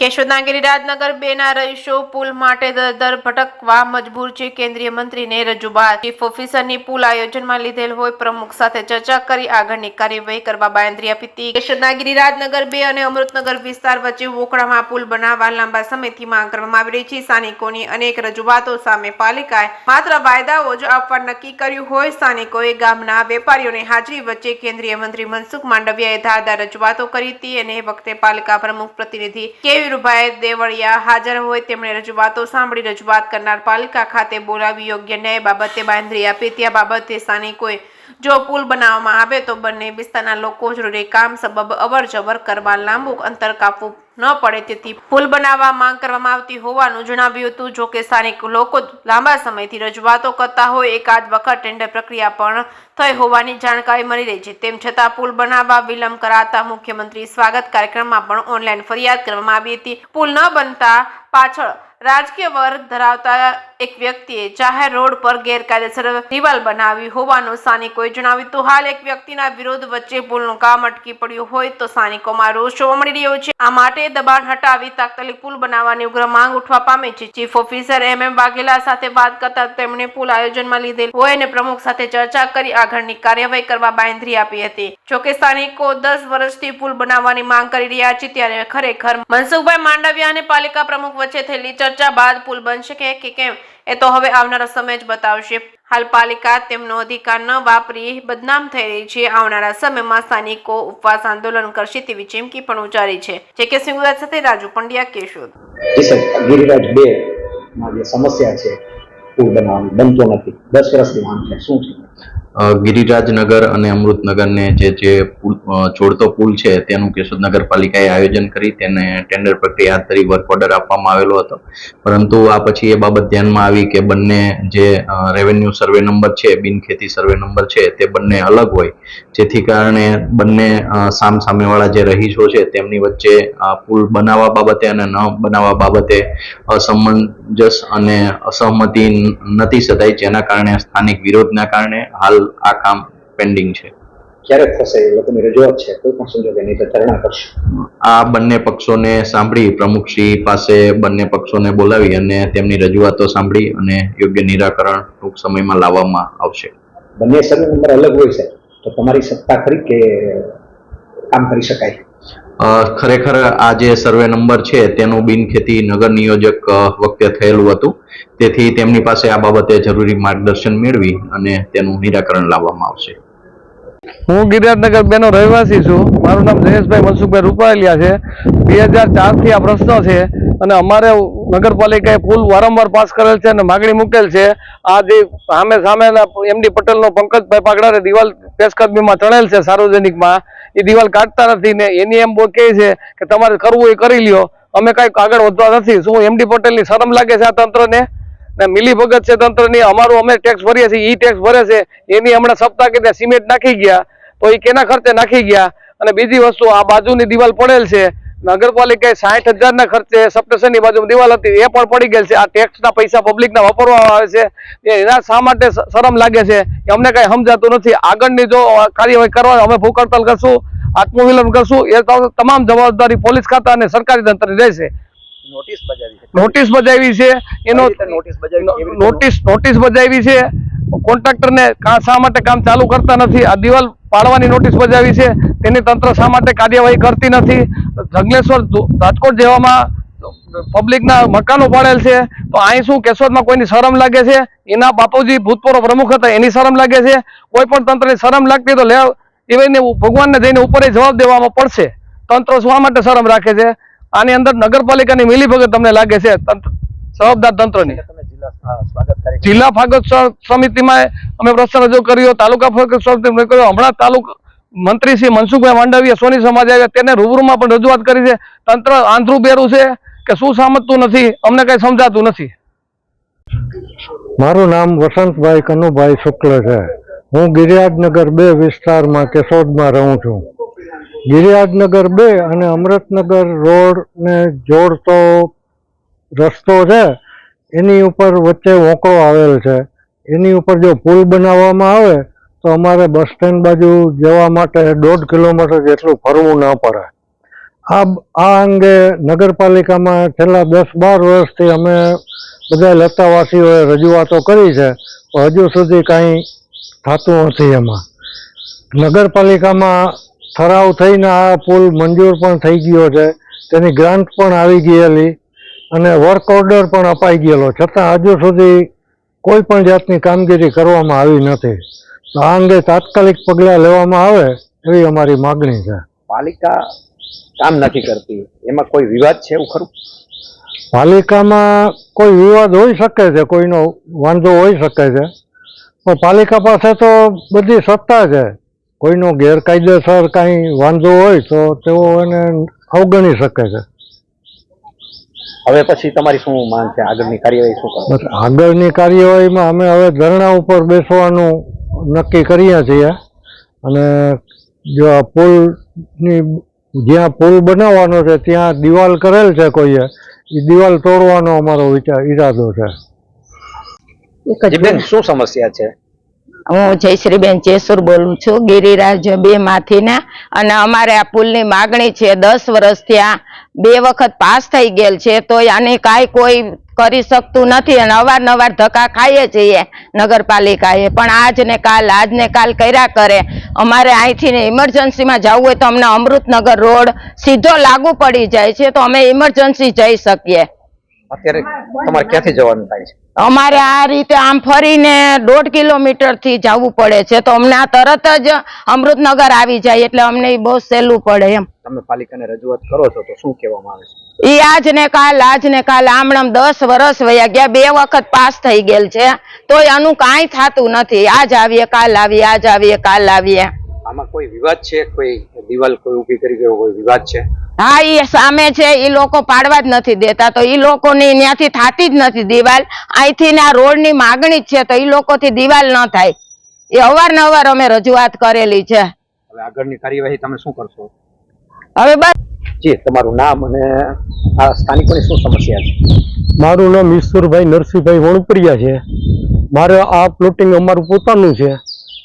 કેશોદના ગિરિરાજનગર 2 ના રહીશો પુલ માટે દર ભટકવા મજબૂર છે. કેન્દ્રીય મંત્રીને રજૂઆત. ચીફ ઓફિસરની પુલ આયોજનમાં લીધેલ હોય પ્રમુખ સાથે ચર્ચા કરી આગળની કાર્યવાહી કરવા બાંયધરી આપી હતી. કેશોદના ગિરિરાજનગર 2 અને અમૃતનગર વિસ્તાર વચ્ચે વોકળામાં પુલ બનાવવા લાંબા સમયથી માંગ કરવામાં આવી રહી છે. સ્થાનિકોની અનેક રજૂઆતો સામે પાલિકાએ માત્ર વાયદાઓ જ આપવા નક્કી કર્યું હોય. સ્થાનિકોએ ગામના વેપારીઓની હાજરી વચ્ચે કેન્દ્રીય મંત્રી મનસુખ માંડવિયાએ ધારદાર રજૂઆતો કરી હતી અને એ વખતે પાલિકા પ્રમુખ પ્રતિનિધિ વીરુભાઈ દેવળિયા હાજર હોય તેમણે રજૂઆતો સાંભળી રજૂઆત કરનાર પાલિકા ખાતે બોલાવી યોગ્ય ન્યાય બાબતે બાંયધરી આપી હતી. આ બાબતે સ્થાનિકોએ જો પુલ બનાવવામાં આવે તો બંને વિસ્તારના લોકો જરૂરી કામ સબબ અવર જવર કરવા લાંબુ અંતર કાપવું ન પડે તેથી પુલ બનાવવા માંગ કરવામાં આવતી હોવાનું જણાવ્યું હતું. જો કે સ્થાનિક લોકો લાંબા સમયથી રજૂઆતો કરતા હોય એકાદ વખત ટેન્ડર પ્રક્રિયા પણ થઈ હોવાની જાણકારી મળી રહી છે. તેમ છતાં પુલ બનાવવા વિલંબ કરાતા મુખ્યમંત્રી સ્વાગત કાર્યક્રમમાં પણ ઓનલાઈન ફરિયાદ કરવામાં આવી હતી. પુલ ન બનતા પાછળ રાજકીય વર્ગ ધરાવતા એક વ્યક્તિએ જાહેર રોડ પર ગેરકાયદેસર દિવાલ બનાવી હોવાનું સ્થાનિકોએ જણાવ્યું હતું. હાલ એક વ્યક્તિના વિરોધ વચ્ચે પુલનું કામ અટકી પડ્યું હોય તો સ્થાનિકોમાં રોષ જોવા મળી રહ્યો છે. આ માટે દબાણ હટાવી તાત્કાલિક પુલ બનાવવાની ઉગ્ર માંગ ઉઠવા પામી છે. ચીફ ઓફિસર MM વાઘેલા સાથે વાત કરતા તેમણે પુલ આયોજનમાં લીધેલ હોય અને પ્રમુખ સાથે ચર્ચા કરી આગળની કાર્યવાહી કરવા બાંયધરી આપી હતી. જોકે સ્થાનિકો 10 વર્ષથી પુલ બનાવવાની માંગ કરી રહ્યા છે ત્યારે ખરેખર મનસુખભાઈ માંડવિયા અને પાલિકા પ્રમુખ વચ્ચે થયેલી ચર્ચા બાદ પુલ બનશે કે કેમ એ તો હવે આવનારો સમય જ બતાવશે. હાલ પાલિકા તેમનો અધિકાર ન વાપરી બદનામ થઈ રહી છે. આવનારા સમયમાં સ્થાનિકો ઉપવાસ આંદોલન કરશે તેવી ચીમકી પણ ઉચ્ચારી છે. JK સિંગરાજ સાથે રાજુ પંડ્યા, કેશોદ. ગિરિરાજ 2 માં જે સમસ્યા છે પુલ બનાવવાની બનતો નથી, 10 વર્ષથી માંગ છે, શું છે? ગિરિરાજનગર અને અમૃતનગરને જે જોડતો પુલ છે તેનું કેશોદ નગરપાલિકાએ આયોજન કરી તેને ટેન્ડર પ્રક્રિયા હાથ ધરી વર્ક ઓર્ડર આપવામાં આવેલો હતો. પરંતુ આ પછી એ બાબત ધ્યાનમાં આવી કે બંને જે રેવન્યુ સર્વે નંબર છે, બિનખેતી સર્વે નંબર છે તે બંને અલગ હોય, જેથી કારણે બંને સામસામેવાળા જે રહીશો છે તેમની વચ્ચે પુલ બનાવવા બાબતે અને ન બનાવવા બાબતે અસમંજસ અને અસહમતિ નથી સધાઈ, જેના કારણે સ્થાનિક વિરોધના કારણે હાલ આ કામ પેન્ડિંગ છે. ક્યારે થશે? એ લોકોની રજૂઆત છે, કોઈ પણ સંજોગે નહીં તો ધરણા કરશે. આ બંને પક્ષોને સાંભળી પ્રમુખશ્રી પાસે બંને પક્ષોને બોલાવી અને તેમની રજૂઆતો સાંભળી અને યોગ્ય નિરાકરણ ટૂંક સમયમાં લાવવામાં આવશે. બંને સર્વે નંબર અલગ હોય છે તો તમારી સત્તા ખરી કે કામ કરી શકાય? ખરેખર આ જે સર્વે નંબર છે તેનું બિનખેતી નગર નિયોજક વખતે થયેલું હતું, તેથી તેમની પાસે આ બાબતે જરૂરી માર્ગદર્શન મેળવી અને તેનું નિરાકરણ લાવવામાં આવશે. હું ગિરિરાજનગર 2 નો રહેવાસી છું. મારું નામ જયેશભાઈ મનસુખભાઈ રૂપાલિયા છે. 2004 થી આ પ્રશ્ન છે અને અમારે નગરપાલિકાએ પુલ વારંવાર પાસ કરેલ છે અને માગણી મૂકેલ છે. આ જે સામેના MD પટેલનો પંકજભાઈ પાગડારે દિવાલ પેશકદમીમાં ચણેલ છે સાર્વજનિકમાં, એ દિવાલ કાઢતા નથી ને એની એમ કહે છે કે તમારે કરવું એ કરી લ્યો, અમે કઈ આગળ વધવા નથી. શું MD પટેલની શરમ લાગે છે આ તંત્રને? મિલી ભગત છે તંત્રની. અમારું અમે ટેક્સ ભરીએ છીએ, ઈ ટેક્સ ભરે છે. એની હમણાં સપ્તાહ કે સિમેન્ટ નાખી ગયા તો એ કેના ખર્ચે નાખી ગયા? અને બીજી વસ્તુ, આ બાજુની દિવાલ પડેલ છે, નગરપાલિકાએ 60,000 ના ખર્ચે સપ્ટેશનની બાજુમાં દિવાલ હતી એ પણ પડી ગયેલ છે. આ ટેક્સના પૈસા પબ્લિકના વાપરવામાં આવે છે, એના શા માટે શરમ લાગે છે એ અમને કઈ સમજાતું નથી. આગળની જો કાર્યવાહી કરવા અમે ભૂખ હડતાલ કરશું, આત્મવિલંબ કરશું, એ તમામ જવાબદારી પોલીસ ખાતા અને સરકારી તંત્રની રહેશે. નોટિસ બજાવી છે, એનો નોટિસ બજાવી છે. કોન્ટ્રાક્ટરને શા માટે કામ ચાલુ કરતા નથી? આ દિવાલ પાડવાની નોટિસ બજાવી છે, તેની તંત્ર શા માટે કાર્યવાહી કરતી નથી? જંગલેશ્વર રાજકોટ જેવામાં પબ્લિકના મકાનો પાડેલ છે, તો અહીં શું કેશોદમાં કોઈની શરમ લાગે છે? એના બાપુજી ભૂતપૂર્વ પ્રમુખ હતા, એની શરમ લાગે છે? કોઈ પણ તંત્રની શરમ લાગતી તો એને ભગવાનને જઈને ઉપર જવાબ દેવામાં પડશે. તંત્ર શા માટે શરમ રાખે છે? આની અંદર નગરપાલિકાની મિલીભગત તમને લાગે છે જવાબદાર તંત્રની? જિલ્લા ફાગત સમિતિમાં અમે પ્રશ્ન રજૂ કર્યો, તાલુકા ફાગત સમિતિમાં કર્યો, હમણાં તાલુકા મંત્રી શ્રી મનસુખભાઈ માંડવિયા સોની સમાજ આવ્યા તેને રૂબરૂમાં પણ રજૂઆત કરી છે. તંત્ર આંધળું બેરું છે કે શું સમજતું નથી, અમને કઈ સમજાતું નથી. મારું નામ વસંતભાઈ કનુભાઈ શુક્લ છે. હું ગિરિરાજનગર 2 વિસ્તારમાં કેશોદમાં રહું છું. ગિરિરાજનગર 2 અને અમૃતનગર રોડને જોડતો રસ્તો છે, એની ઉપર વચ્ચે વોંકળો આવેલ છે. એની ઉપર જો પુલ બનાવવામાં આવે તો અમારે બસ સ્ટેન્ડ બાજુ જવા માટે 1.5 કિલોમીટર જેટલું ફરવું ન પડે. આ અંગે નગરપાલિકામાં છેલ્લા 10-12 વર્ષથી અમે બધા લતાવાસીઓએ રજૂઆતો કરી છે, પણ હજુ સુધી કાંઈ થતું નથી. એમાં નગરપાલિકામાં ઠરાવ થઈને આ પુલ મંજૂર પણ થઈ ગયો છે, તેની ગ્રાન્ટ પણ આવી ગયેલી અને વર્ક ઓર્ડર પણ અપાઈ ગયેલો, છતાં હજુ સુધી કોઈ પણ જાતની કામગીરી કરવામાં આવી નથી. તો આ અંગે તાત્કાલિક પગલાં લેવામાં આવે એવી અમારી માગણી છે. પાલિકા કામ નથી કરતી, એમાં કોઈ વિવાદ છે એવું ખરું? પાલિકામાં કોઈ વિવાદ હોઈ શકે છે, કોઈનો વાંધો હોઈ શકે છે, પણ પાલિકા પાસે તો બધી સત્તા છે. કોઈનો ગેરકાયદેસર કાંઈ વાંધો હોય તો તેઓ એને અવગણી શકે છે. હવે પછી તમારી શું માંગ છે? આગળની કાર્યવાહી શું કરો? બસ આગળની કાર્યવાહીમાં અમે હવે ધરણા ઉપર બેસવાનું નક્કી કરીએ છીએ અને જો આ પુલની જ્યાં પુલ બનાવવાનો છે ત્યાં દિવાલ કરેલ છે કોઈએ, એ દિવાલ તોડવાનો અમારો ઈરાદો છે. બેન, શું સમસ્યા છે? હું જયશ્રીબેન ચેસુર બોલું છું, ગિરિરાજ 2 માંથીના. અને અમારે આ પુલની માગણી છે 10 વર્ષથી. આ 2 વખત પાસ થઈ ગયેલ છે તો આની કાંઈ કોઈ કરી શકતું નથી અને અવારનવાર ધક્કા ખાઈએ છીએ નગરપાલિકાએ, પણ આજ ને કાલ કર્યા કરે. અમારે અહીંથી ને ઇમરજન્સીમાં જવું હોય તો અમને અમૃતનગર રોડ સીધો લાગુ પડી જાય છે, તો અમે ઇમરજન્સી જઈ શકીએ. અત્યારે તમારે ક્યાંથી જવાનું થાય છે? અમારે આ રીતે આમ ફરીને 1.5 કિલોમીટર થી જવું પડે છે, તો અમને આ તરત જ અમૃતનગર આવી જાય એટલે અમને બહુ સહેલું પડે. એમ તમે પાલિકાને રજૂઆત કરો છો તો શું કહેવામાં આવે છે? ઈ આજ ને કાલ આમણામ 10 વર્ષ વયા ગયા, 2 વખત પાસ થઈ ગયેલ છે તોય આનું કાંઈ થતું નથી. આજ આવીએ કાલ આવીએ, આજ આવીએ કાલ આવીએ. આમાં કોઈ વિવાદ છે? કોઈ દિવાલ કોઈ ઊભી કરી ગયો કોઈ વિવાદ છે? હા, એ સામે છે, એ લોકો પાડવા જ નથી દેતા, તો એ લોકોની ત્યાંથી થાતી જ નથી દિવાલ. અહીંથી ને આ રોડની માગણી જ છે તો એ લોકોથી દિવાલ ન થાય. એ અવારનવાર અમે રજૂઆત કરેલી છે. હવે આગળની કાર્યવાહી તમે શું કરશો? હવે બસ. જી, તમારું નામ અને આ સ્થાનિકોની શું સમસ્યા છે? મારું નામ ઈશ્વરભાઈ નરસિંહભાઈ વણપરિયા છે. મારે આ પ્લોટિંગ અમારું પોતાનું છે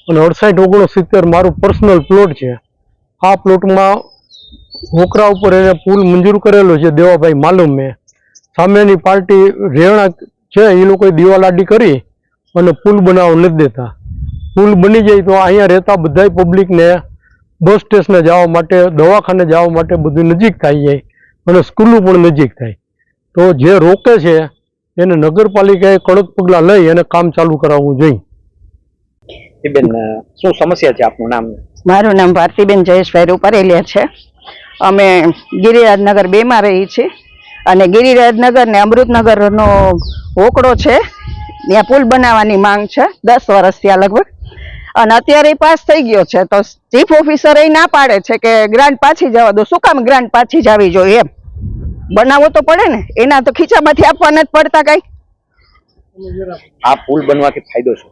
અને 68-69 મારું પર્સનલ પ્લોટ છે. આ પ્લોટમાં હોકરા ઉપર એને પુલ મંજૂર કરેલો છે દેવાભાઈ માલુમ. મેં સામેની પાર્ટી રેવણા છે એ લોકોએ દિવાલ આડી કરી અને પુલ બનાવવા નથી દેતા. પુલ બની જાય તો અહીંયા રહેતા બધા પબ્લિકને બસ સ્ટેશને જવા માટે, દવાખાને જવા માટે બધું નજીક થઈ જાય અને સ્કૂલો પણ નજીક થાય. તો જે રોકે છે એને નગરપાલિકાએ કડક પગલાં લઈ અને કામ ચાલુ કરાવવું જોઈએ. બેન, શું સમસ્યા છે? આપનું નામ? મારું નામ ભારતીબેન જયેશભાઈ રૂપારેલિયા છે. અમે ગિરિરાજનગર 2 માં રહી છીએ અને ગિરિરાજનગર ને અમૃતનગરનો હોકડો છે, ત્યાં પુલ બનાવવાની માંગ છે 10 વર્ષથી આ લગભગ. અને અત્યારે પાસ થઈ ગયો છે તો ચીફ ઓફિસર એ ના પાડે છે કે ગ્રાન્ટ પાછી જવા દો. શું કામ ગ્રાન્ટ પાછી જવી જોઈએ? એમ બનાવવો તો પડે ને, એના તો ખીચામાંથી આપવાના જ પડતા કઈ. આ પુલ બનવાથી ફાયદો શું?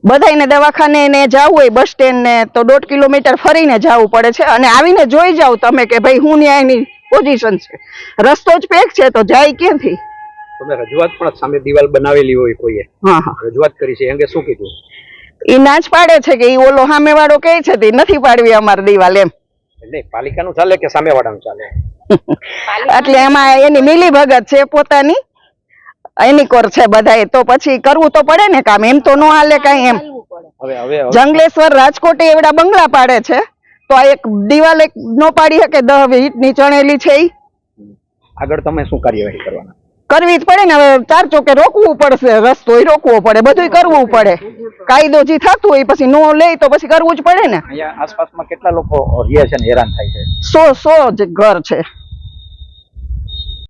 બધાને દવાખાને ને જવું હોય, બસ સ્ટેન્ડ ને, તો 1.5 કિલોમીટર ફરીને જવું પડે છે અને આવીને જોઈ જાવ તમે કે ભાઈ હું ન્યાયની પોઝિશન છે. રસ્તો જ પેક છે તો જાય ક્યાંથી? તમે રજૂઆત પણ સામે દિવાલ બનાવેલી હોય કોઈએ રજૂઆત કરી છે, અંગે શું કીધું? એ ના જ પાડે છે કે ઈ ઓલો સામે વાળો કહે છે તે નથી પાડવી અમારી દિવાલ. એમ એટલે પાલિકાનું ચાલે કે સામે વાળાનું ચાલે? એટલે એમાં એની મિલી ભગત છે પોતાની, એની કોર છે બધાએ, તો પછી કરવું તો પડે ને કામ. એમ તો ન હાલે કઈ. એમ જંગલેશ્વર રાજકોટ એવડા બંગલા પાડે છે તો આ એક દિવાલ એક નો પાડી શકે 10 ઈંટની ચણેલી છે. આગળ તમે શું કાર્યવાહી કરવાના? કરવી જ પડે ને. હવે 4 ચોકે રોકવું પડશે, રસ્તો રોકવો પડે, બધું કરવું પડે. કાયદો જે થતું હોય પછી નો લે તો પછી કરવું જ પડે ને. અહીંયા આસપાસમાં કેટલા લોકો રહે છે ને હેરાન થાય છે? 100 જ ઘર છે.